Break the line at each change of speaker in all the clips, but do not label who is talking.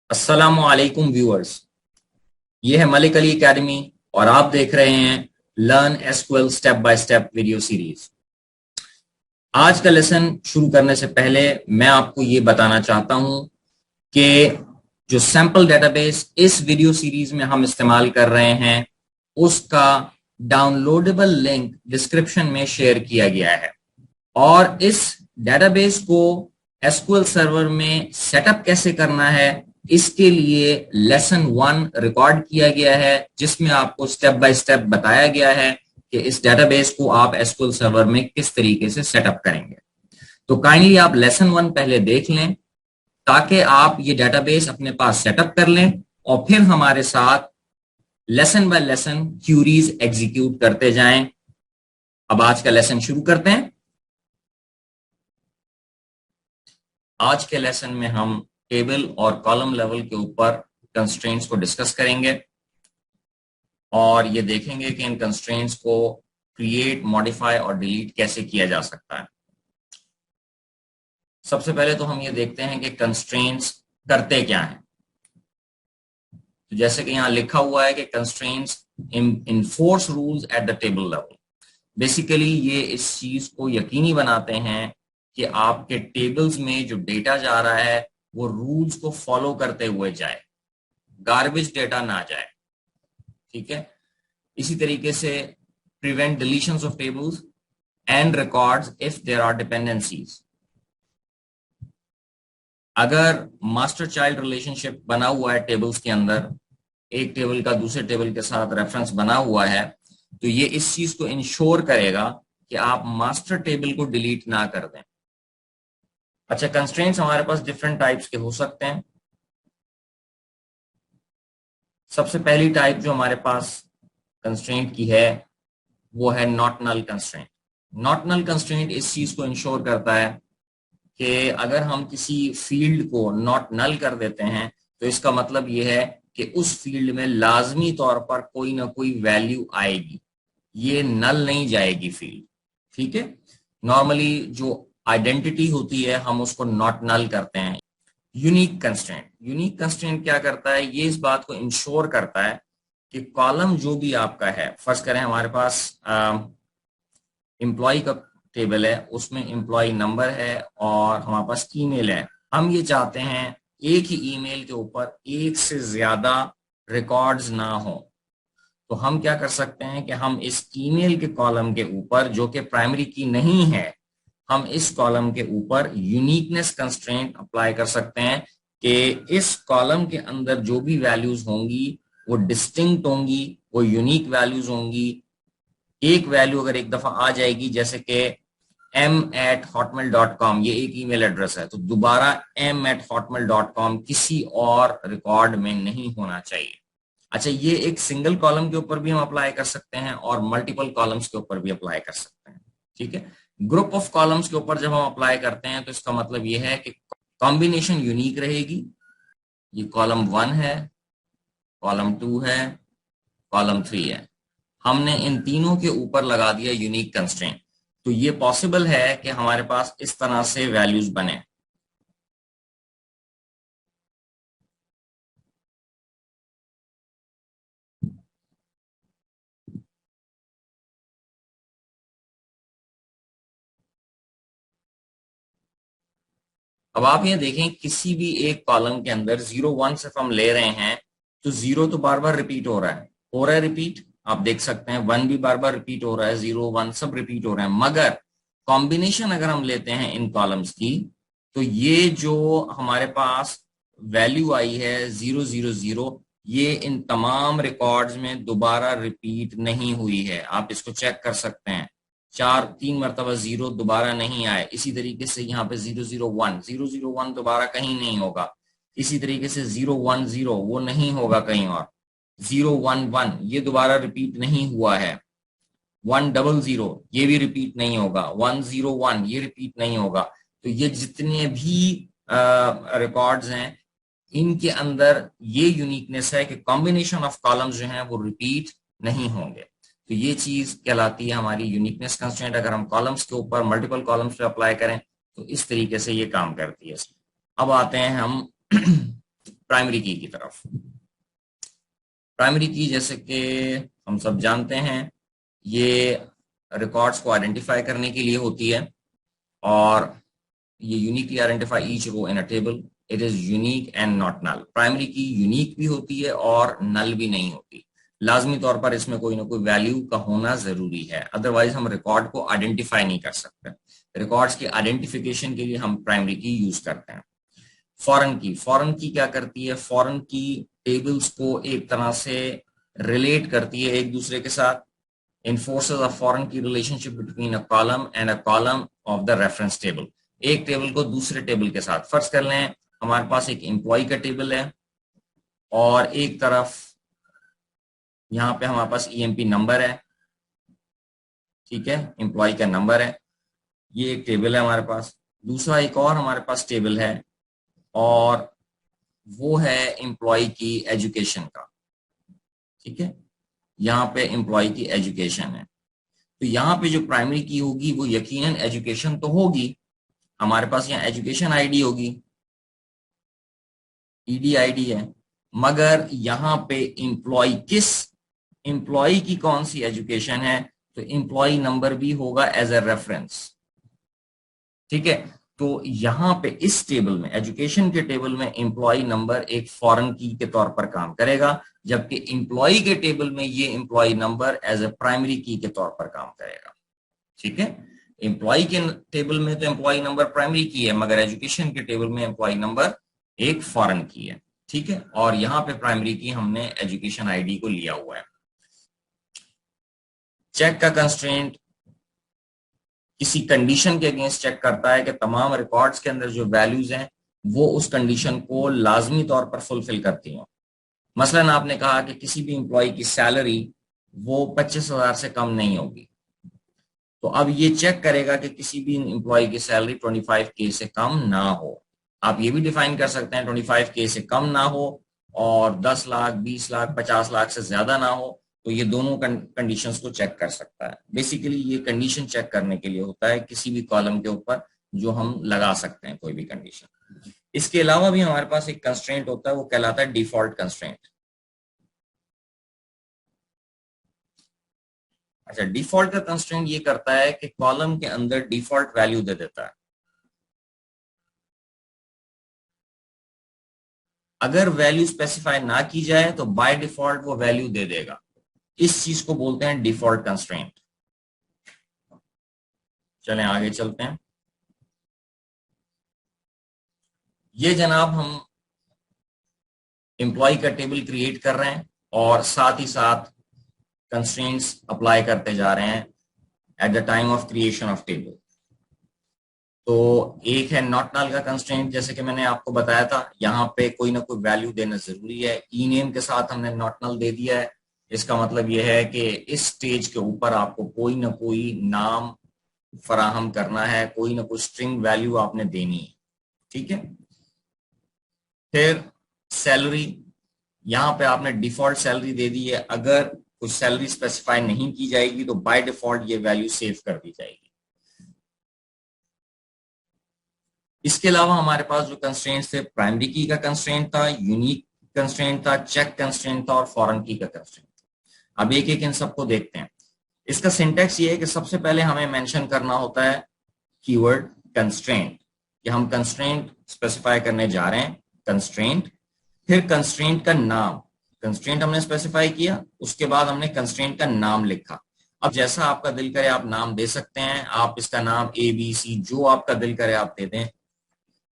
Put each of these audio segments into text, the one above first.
अस्सलामुअलैकुम व्यूअर्स, ये है मलिक अली एकेडमी और आप देख रहे हैं learn SQL step by step video series. आज का लेसन शुरू करने से पहले मैं आपको ये बताना चाहता हूं कि जो सैंपल डेटाबेस इस वीडियो सीरीज में हम इस्तेमाल कर रहे हैं उसका डाउनलोडेबल लिंक डिस्क्रिप्शन में शेयर किया गया है और इस डेटाबेस को एसक्यूएल सर्वर में सेटअप कैसे करना है इसके लिए लेसन 1 रिकॉर्ड किया गया है, जिसमें आपको स्टेप बाय स्टेप बताया गया है कि इस डेटाबेस को आप एसक्यूएल सर्वर में किस तरीके से सेटअप करेंगे। तो काइंडली आप लेसन 1 पहले देख लें ताकि आप ये डेटाबेस अपने पास सेटअप कर लें और फिर हमारे साथ lesson by lesson queries execute करते जाएं। अब आज का लेसन शुरू करते हैं। आज के लेसन में हम टेबल और कॉलम लेवल के ऊपर कंस्ट्रेंट्स को डिस्कस करेंगे और ये देखेंगे कि इन कंस्ट्रेंट्स को क्रिएट, मॉडिफाई और डिलीट कैसे किया जा सकता है। सबसे पहले तो हम ये देखते हैं कि कंस्ट्रेंट्स करते क्या हैं। तो जैसे कि यहां लिखा हुआ है कि constraints enforce rules at the table level. Basically ये इस चीज को यकीनी बनाते हैं कि आपके टेबल्स में जो डेटा जा रहा है वो रूल्स को फॉलो करते हुए जाए, गार्बेज डेटा ना जाए। ठीक है। इसी तरीके से prevent deletions of tables and records if there are dependencies. अगर मास्टर चाइल्ड रिलेशनशिप बना हुआ है टेबल्स के अंदर, एक टेबल का दूसरे टेबल के साथ रेफरेंस बना हुआ है, तो ये इस चीज को इंश्योर करेगा कि आप मास्टर टेबल को डिलीट ना कर दें। अच्छा, कंस्ट्रेंट्स हमारे पास डिफरेंट टाइप्स के हो सकते हैं। सबसे पहली टाइप जो हमारे पास कंस्ट्रेंट की है वो है not null constraint. Not null constraint इस चीज को इंश्योर करता है कि अगर हम किसी फील्ड को नॉट नल कर देते हैं तो इसका मतलब ये है कि उस फील्ड में लाजमी तौर पर कोई ना कोई वैल्यू आएगी, ये नल नहीं जाएगी फील्ड। ठीक है। नॉर्मली जो आइडेंटिटी होती है हम उसको नॉट नल करते हैं। यूनिक कंस्ट्रेंट क्या करता है, ये इस बात को इंश्योर करता है कि कॉलम जो भी आपका है, फर्स्ट करें हमारे पास एम्प्लॉय का टेबल है, उसमें एम्प्लॉय नंबर है और हमारे पास ईमेल है। हम ये चाहते हैं एक ही ईमेल के ऊपर एक से ज्यादा रिकॉर्ड्स ना हो, तो हम क्या कर सकते हैं कि हम इस ईमेल के कॉलम के ऊपर, जो कि प्राइमरी की नहीं है, हम इस कॉलम के ऊपर यूनिकनेस कंस्ट्रेंट अप्लाई कर सकते हैं कि इस कॉलम के अंदर जो भी वैल्यूज होंगी वो डिस्टिंक्ट होंगी, वो यूनिक वैल्यूज होंगी। एक वैल्यू अगर एक दफा आ जाएगी, जैसे कि m@hotmail.com, ये एक ईमेल एड्रेस है, तो दोबारा m@hotmail.com किसी और रिकॉर्ड में नहीं होना चाहिए। अच्छा, ये एक सिंगल कॉलम के ऊपर भी हम अप्लाई कर सकते हैं और मल्टीपल कॉलम्स के ऊपर भी अप्लाई कर सकते हैं। ठीक है। ग्रुप ऑफ कॉलम्स के ऊपर जब हम अप्लाई करते हैं तो इसका मतलब ये है कि कॉम्बिनेशन यूनिक रहेगी। ये कॉलम 1 है, कॉलम 2 है, कॉलम 3 है। हमने इन तीनों के ऊपर लगा दिया यूनिक कंस्ट्रेंट, तो ये पॉसिबल है कि हमारे पास इस तरह से वैल्यूज बने। अब आप ये देखें, किसी भी एक कॉलम के अंदर 0 1 सिर्फ हम ले रहे हैं तो 0 तो बार बार रिपीट हो रहा है रिपीट। आप देख सकते हैं 1 भी बार बार रिपीट हो रहा है, 0 1 सब रिपीट हो रहे हैं। मगर कॉम्बिनेशन अगर हम लेते हैं इन कॉलम्स की, तो ये जो हमारे पास वैल्यू आई है 0 0 0, ये इन तमाम रिकॉर्ड्स में दोबारा रिपीट नहीं हुई है। आप इसको चेक कर सकते हैं, 3 मरतबा 0 दोबारा नहीं आए। इसी तरीके से यहाँ पे 0 0 1 दोबारा कहीं नहीं होगा। इसी तरीके से 0 1 0 वो नहीं होगा कहीं और। 0 1 1 ये दोबारा रिपीट नहीं हुआ है। 1 0 0 ये भी रिपीट नहीं होगा। 1 0 1 ये रिपीट नहीं होगा। तो ये जितने भी रिकॉर्ड्स हैं इनके अंदर ये यूनिकनेस है कि कॉम्बिनेशन ऑफ कॉलम्स जो हैं वो रिपीट नहीं होंगे। तो ये चीज कहलाती है हमारी यूनिकनेस कंस्ट्रेंट। अगर हम कॉलम्स के ऊपर मल्टीपल कॉलम्स पे अप्लाई करें तो इस तरीके से ये काम करती है। अब आते हैं हम प्राइमरी की तरफ। प्राइमरी की जैसे कि हम सब जानते हैं ये रिकॉर्ड्स को आइडेंटिफाई करने के लिए होती है और ये uniquely identify each row in a table. It is unique and not null. Primary key unique भी होती है और नल भी नहीं होती। लाजमी तौर पर इसमें कोई ना कोई वैल्यू का होना जरूरी है, अदरवाइज हम रिकॉर्ड को आइडेंटिफाई नहीं कर सकते। रिकॉर्ड्स की आइडेंटिफिकेशन के लिए हम प्राइमरी की यूज करते हैं। फॉरेन की क्या करती है? फॉरेन की टेबल्स को एक तरह से रिलेट करती है एक दूसरे के साथ। enforces a foreign key relationship between a column and a column of the reference table। एक टेबल को दूसरे टेबल के साथ, फर्ज कर लें हमारे पास एक एम्प्लॉय का टेबल है और एक तरफ यहाँ पे हमारे पास ईएमपी नंबर है, ठीक है, एम्प्लॉय का नंबर है, ये एक टेबल है हमारे पास। दूसरा एक और हमारे पास टेबल है और वो है एम्प्लॉय की एजुकेशन का, ठीक है, यहाँ पे एम्प्लॉय की एजुकेशन है। तो यहाँ पे जो प्राइमरी की होगी वो यकीनन एजुकेशन तो होगी, हमारे पास यहाँ एजुकेशन आईडी होगी, ईडी आईडी है, मगर यहाँ पे एम्प्लॉय एम्प्लॉय की कौन सी एजुकेशन है? तो एम्प्लॉय नंबर भी होगा एज ए रेफरेंस, ठीक है। तो यहाँ पे इस टेबल में, एजुकेशन के टेबल में एम्प्लॉय नंबर एक फॉरेन की के तौर पर काम करेगा, जबकि एम्प्लॉय के टेबल में ये employee number as a primary key के तौर पर काम करेगा, ठीक है। एम्प्लॉय के टेबल में तो एम्प्लॉय नंबर प्राइमरी की है, मगर एजुकेशन के टेबल में एम्प्लॉय नंबर एक फॉरेन की है, ठीक है। और यहाँ पे प्राइमरी की हमने एजुकेशन आईडी को लिया हुआ है। चेक का कंस्ट्रेंट किसी कंडीशन के अगेंस्ट चेक करता है कि तमाम रिकॉर्ड्स के अंदर जो वैल्यूज हैं वो उस कंडीशन को लाजमी तौर पर फुलफिल करती हो। मसलन आपने कहा कि किसी भी एम्प्लॉय की सैलरी वो 25,000 से कम नहीं होगी, तो अब ये चेक करेगा कि किसी भी एम्प्लॉय की सैलरी 25K से कम ना हो। आप ये भी डिफाइन कर सकते हैं 25K से कम ना हो और 10 लाख, 20 लाख, 50 लाख से ज्यादा ना हो, तो ये दोनों कंडीशंस को चेक कर सकता है। बेसिकली ये कंडीशन चेक करने के लिए होता है किसी भी कॉलम के ऊपर जो हम लगा सकते हैं कोई भी कंडीशन। इसके अलावा भी हमारे पास एक कंस्ट्रेंट होता है, वो कहलाता है डिफॉल्ट कंस्ट्रेंट। अच्छा, डिफॉल्ट का कंस्ट्रेंट ये करता है कि कॉलम के अंदर डिफॉल्ट वैल्यू दे देता है। अगर वैल्यू स्पेसिफाई ना की जाए तो बाय डिफॉल्ट वो वैल्यू दे देगा। इस चीज को बोलते हैं डिफॉल्ट कंस्ट्रेंट। चलें आगे चलते हैं। ये जनाब हम एम्प्लॉय का टेबल क्रिएट कर रहे हैं और साथ ही साथ कंस्ट्रेंट्स अप्लाई करते जा रहे हैं at the time of creation of table. तो एक है नॉट नल का कंस्ट्रेंट, जैसे कि मैंने आपको बताया था, यहाँ पे कोई ना कोई वैल्यू देना जरूरी है। ई नेम के साथ हमने नॉट नल दे दिया है। इसका मतलब यह है कि इस स्टेज के ऊपर आपको कोई ना कोई नाम फराहम करना है, कोई ना कोई स्ट्रिंग वैल्यू आपने देनी है, ठीक है। फिर सैलरी, यहाँ पे आपने डिफॉल्ट सैलरी दे दी है। अगर कुछ सैलरी स्पेसिफाई नहीं की जाएगी तो बाय डिफॉल्ट ये वैल्यू सेव कर दी जाएगी। इसके अलावा हमारे पास जो कंस्ट्रेंट थे, प्राइमरी की का कंस्ट्रेंट था, यूनिक कंस्ट्रेंट था, चेक कंस्ट्रेंट था और फॉरेन की का कंस्ट्रेंट था। अब एक एक इन सबको देखते हैं। इसका सिंटेक्स ये है कि सबसे पहले हमें मेंशन करना होता है कीवर्ड कंस्ट्रेंट, कि हम कंस्ट्रेंट स्पेसिफाई करने जा रहे हैं, कंस्ट्रेंट। फिर कंस्ट्रेंट का नाम, कंस्ट्रेंट हमने स्पेसिफाई किया, उसके बाद हमने कंस्ट्रेंट का नाम लिखा। अब जैसा आपका दिल करे आप नाम दे सकते हैं, आप इसका नाम ABC जो आपका दिल करे आप दे दें,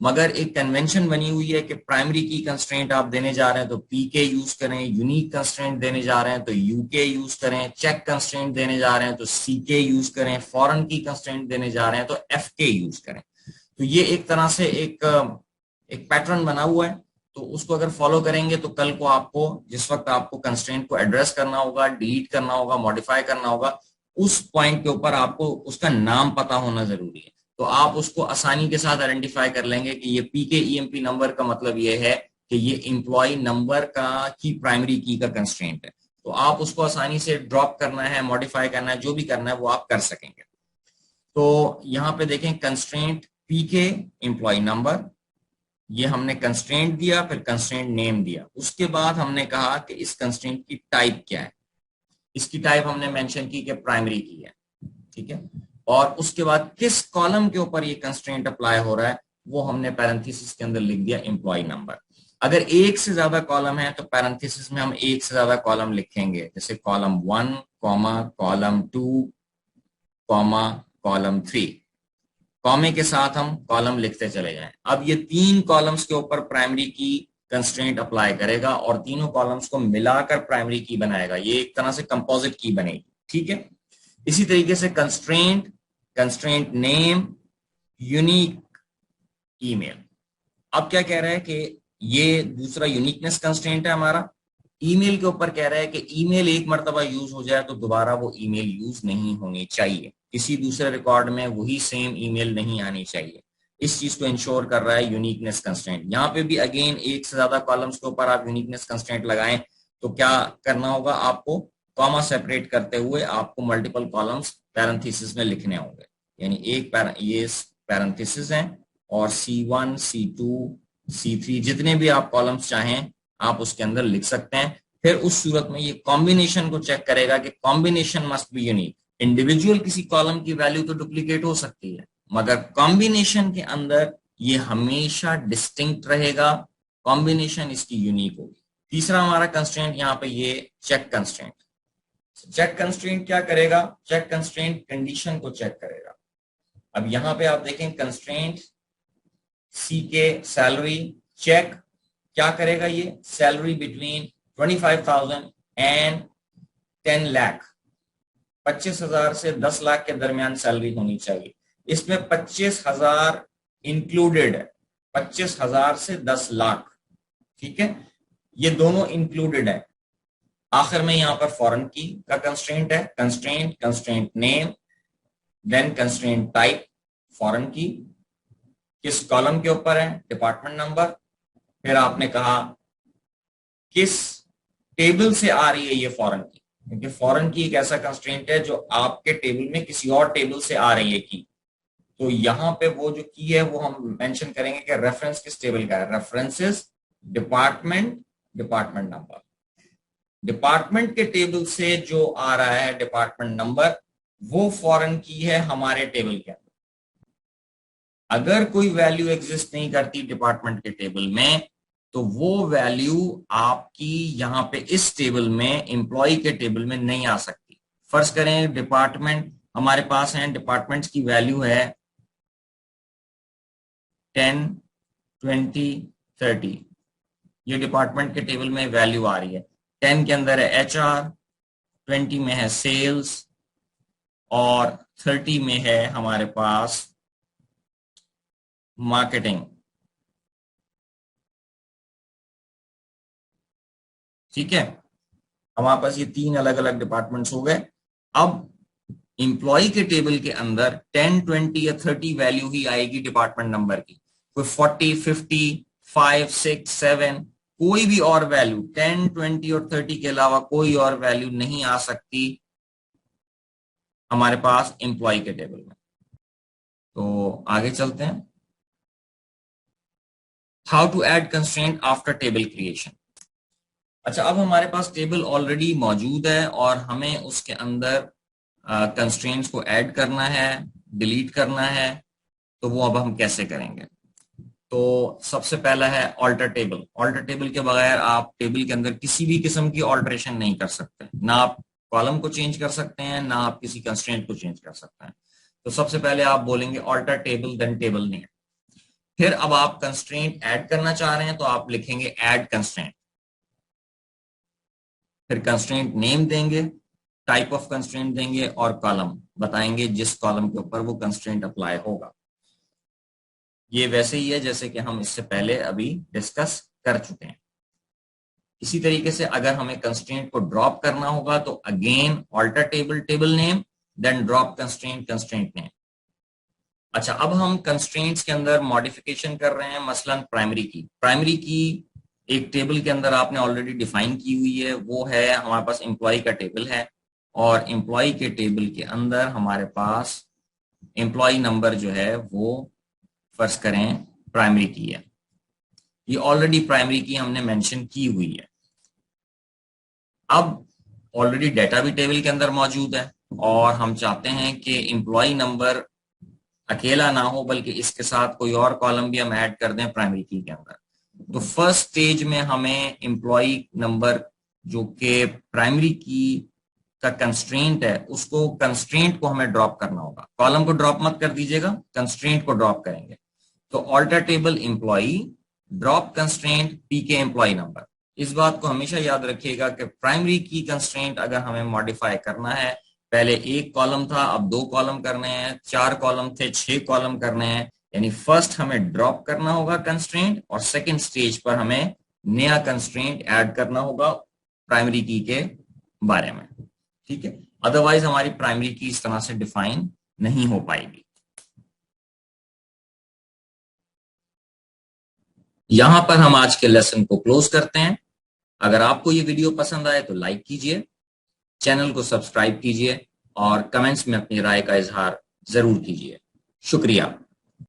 मगर एक कन्वेंशन बनी हुई है कि प्राइमरी की कंस्ट्रेंट आप देने जा रहे हैं तो PK यूज करें, यूनिक कंस्ट्रेंट देने जा रहे हैं तो UK यूज करें, चेक कंस्ट्रेंट देने जा रहे हैं तो CK यूज करें, फॉरेन की कंस्ट्रेंट देने जा रहे हैं तो FK यूज करें। तो ये एक तरह से एक पैटर्न बना हुआ है, तो उसको अगर फॉलो करेंगे तो कल को आपको जिस वक्त आपको कंस्ट्रेंट को एड्रेस करना होगा, डिलीट करना होगा, मॉडिफाई करना होगा, उस पॉइंट के ऊपर आपको उसका नाम पता होना जरूरी है। तो आप उसको आसानी के साथ आइडेंटिफाई कर लेंगे कि ये PK EMP नंबर का मतलब ये है कि ये एम्प्लॉय नंबर का की प्राइमरी की का कंस्ट्रेंट है। तो आप उसको आसानी से ड्रॉप करना है, मॉडिफाई करना है, जो भी करना है वो आप कर सकेंगे। तो यहाँ पे देखें कंस्ट्रेंट PK एम्प्लॉय नंबर, ये हमने कंस्ट्रेंट दिया, फिर कंस्ट्रेंट नेम दिया, उसके बाद हमने कहा कि इस कंस्ट्रेंट की टाइप क्या है। इसकी टाइप हमने मेंशन की कि प्राइमरी की है, ठीक है। और उसके बाद किस कॉलम के ऊपर ये कंस्ट्रेंट अप्लाई हो रहा है वो हमने पैरेंथेसिस के अंदर लिख दिया एम्प्लॉय नंबर। अगर एक से ज्यादा कॉलम है तो पैरेंथेसिस में हम एक से ज्यादा कॉलम लिखेंगे, जैसे कॉलम 1, कॉलम 2, कॉलम 3, कॉमे के साथ हम कॉलम लिखते चले जाएं। अब ये 3 कॉलम्स के ऊपर प्राइमरी की कंस्ट्रेंट अप्लाई करेगा और तीनों कॉलम्स को मिलाकर प्राइमरी की बनाएगा। ये एक तरह से कंपोजिट की बनेगी, ठीक है। इसी तरीके से कंस्ट्रेंट नेम, यूनिक ईमेल। अब क्या कह रहा है कि ये दूसरा यूनिकनेस कंस्ट्रेंट है हमारा। ईमेल के ऊपर कह रहा है कि ईमेल एक मरतबा यूज हो जाए तो दोबारा वो ईमेल यूज नहीं होनी चाहिए, किसी दूसरे रिकॉर्ड में वही सेम ईमेल नहीं आनी चाहिए। इस चीज को इंश्योर कर रहा है यूनिकनेस कंस्ट्रेंट। यहाँ पे भी अगेन एक से ज्यादा कॉलम्स के ऊपर आप यूनिकनेस कंस्ट्रेंट लगाएं तो क्या करना होगा, आपको कॉमा सेपरेट करते हुए आपको मल्टीपल कॉलम्स पैरेंथेसिस में लिखने होंगे। यानी ये पैरेंथेसिस है और C1, C2, C3 जितने भी आप कॉलम्स चाहें आप उसके अंदर लिख सकते हैं। फिर उस सूरत में ये कॉम्बिनेशन को चेक करेगा कि combination must be unique. Individual किसी कॉलम की वैल्यू तो डुप्लीकेट हो सकती है, मगर कॉम्बिनेशन के अंदर ये हमेशा डिस्टिंक्ट रहेगा, कॉम्बिनेशन इसकी यूनिक होगी। तीसरा हमारा कंस्ट्रेंट यहाँ पे ये चेक कंस्ट्रेंट। चेक कंस्ट्रेंट क्या करेगा, चेक कंस्ट्रेंट कंडीशन को चेक करेगा। अब यहाँ पे आप देखें कंस्ट्रेंट सी के सैलरी चेक क्या करेगा, ये सैलरी बिटवीन 25,000 एंड 10 लाख, 25,000 से 10 लाख के दरमियान सैलरी होनी चाहिए। इसमें 25,000 इंक्लूडेड है, 25,000 से 10 लाख, ठीक है, ये दोनों इंक्लूडेड है। आखिर में यहां पर फॉरेन की का कंस्ट्रेंट है, constraint name, then constraint type, foreign key किस कॉलम के ऊपर है, डिपार्टमेंट नंबर, फिर आपने कहा किस टेबल से आ रही है ये फॉरेन की, क्योंकि फॉरेन की एक ऐसा कंस्ट्रेंट है जो आपके टेबल में किसी और टेबल से आ रही है की। तो यहां पे वो जो की है वो हम मेंशन करेंगे कि रेफरेंस किस टेबल का है, रेफरेंसेस डिपार्टमेंट नंबर। डिपार्टमेंट के टेबल से जो आ रहा है डिपार्टमेंट नंबर वो फॉरेन की है हमारे टेबल के अंदर। अगर कोई वैल्यू एग्जिस्ट नहीं करती डिपार्टमेंट के टेबल में तो वो वैल्यू आपकी यहां पे इस टेबल में एम्प्लॉय के टेबल में नहीं आ सकती। फर्ज करें डिपार्टमेंट हमारे पास है, डिपार्टमेंट्स की वैल्यू है 10, 20, 30, ये डिपार्टमेंट के टेबल में वैल्यू आ रही है। 10 के अंदर है HR, 20 में है सेल्स और 30 में है हमारे पास मार्केटिंग, ठीक है। हमारे पास ये 3 अलग अलग डिपार्टमेंट्स हो गए। अब एम्प्लॉय के टेबल के अंदर 10, 20 या 30 वैल्यू ही आएगी डिपार्टमेंट नंबर की। कोई 40, 50, 5, 6, 7 कोई भी और वैल्यू 10, 20 और 30 के अलावा कोई और वैल्यू नहीं आ सकती हमारे पास एम्प्लॉय के टेबल में। तो आगे चलते हैं, how to add constraint after table creation. अच्छा, अब हमारे पास टेबल ऑलरेडी मौजूद है और हमें उसके अंदर कंस्ट्रेंट्स को ऐड करना है, डिलीट करना है। तो वो अब हम कैसे करेंगे, तो सबसे पहला है ऑल्टर टेबल। ऑल्टर टेबल के बगैर आप टेबल के अंदर किसी भी किस्म की ऑल्टरेशन नहीं कर सकते, ना आप कॉलम को चेंज कर सकते हैं ना आप किसी कंस्ट्रेंट को चेंज कर सकते हैं। तो सबसे पहले आप बोलेंगे alter table then table name. फिर अब आप कंस्ट्रेंट ऐड करना चाह रहे हैं तो आप लिखेंगे ऐड कंस्ट्रेंट, फिर कंस्ट्रेंट नेम देंगे, टाइप ऑफ कंस्ट्रेंट देंगे और कॉलम बताएंगे जिस कॉलम के ऊपर वो कंस्ट्रेंट अप्लाई होगा। ये वैसे ही है जैसे कि हम इससे पहले अभी डिस्कस कर चुके हैं। इसी तरीके से अगर हमें कंस्ट्रेंट को ड्रॉप करना होगा तो again alter table name then drop constraint name. अच्छा, अब हम कंस्ट्रेंट्स के अंदर मॉडिफिकेशन कर रहे हैं, मसलन प्राइमरी की एक टेबल के अंदर आपने ऑलरेडी डिफाइन की हुई है, वो है हमारे पास एम्प्लॉय का टेबल है और एम्प्लॉय के टेबल के अंदर हमारे पास एम्प्लॉय नंबर जो है वो फर्ज करें प्राइमरी की है। ये ऑलरेडी प्राइमरी की हमने मेंशन की हुई है। अब ऑलरेडी डेटा भी टेबल के अंदर मौजूद है और हम चाहते हैं कि एम्प्लॉय नंबर अकेला ना हो बल्कि इसके साथ कोई और कॉलम भी हम ऐड कर दें प्राइमरी की के अंदर। तो फर्स्ट स्टेज में हमें एम्प्लॉय नंबर जो कि प्राइमरी की का कंस्ट्रेंट है, उसको कंस्ट्रेंट को हमें ड्रॉप करना होगा। कॉलम को ड्रॉप मत कर दीजिएगा, कंस्ट्रेंट को ड्रॉप करेंगे। तो alter table employee drop constraint P K employee number. इस बात को हमेशा याद रखिएगा कि प्राइमरी की कंस्ट्रेंट अगर हमें मॉडिफाई करना है, पहले एक कॉलम था अब 2 कॉलम करने हैं, 4 कॉलम थे 6 कॉलम करने हैं, यानी फर्स्ट हमें ड्रॉप करना होगा कंस्ट्रेंट और सेकंड स्टेज पर हमें नया कंस्ट्रेंट ऐड करना होगा प्राइमरी की के बारे में। ठीक है, अदरवाइज हमारी प्राइमरी की इस तरह से डिफाइन नहीं हो पाएगी। यहां पर हम आज के लेसन को क्लोज करते हैं। अगर आपको ये वीडियो पसंद आए तो लाइक कीजिए, चैनल को सब्सक्राइब कीजिए और कमेंट्स में अपनी राय का इजहार जरूर कीजिए। शुक्रिया।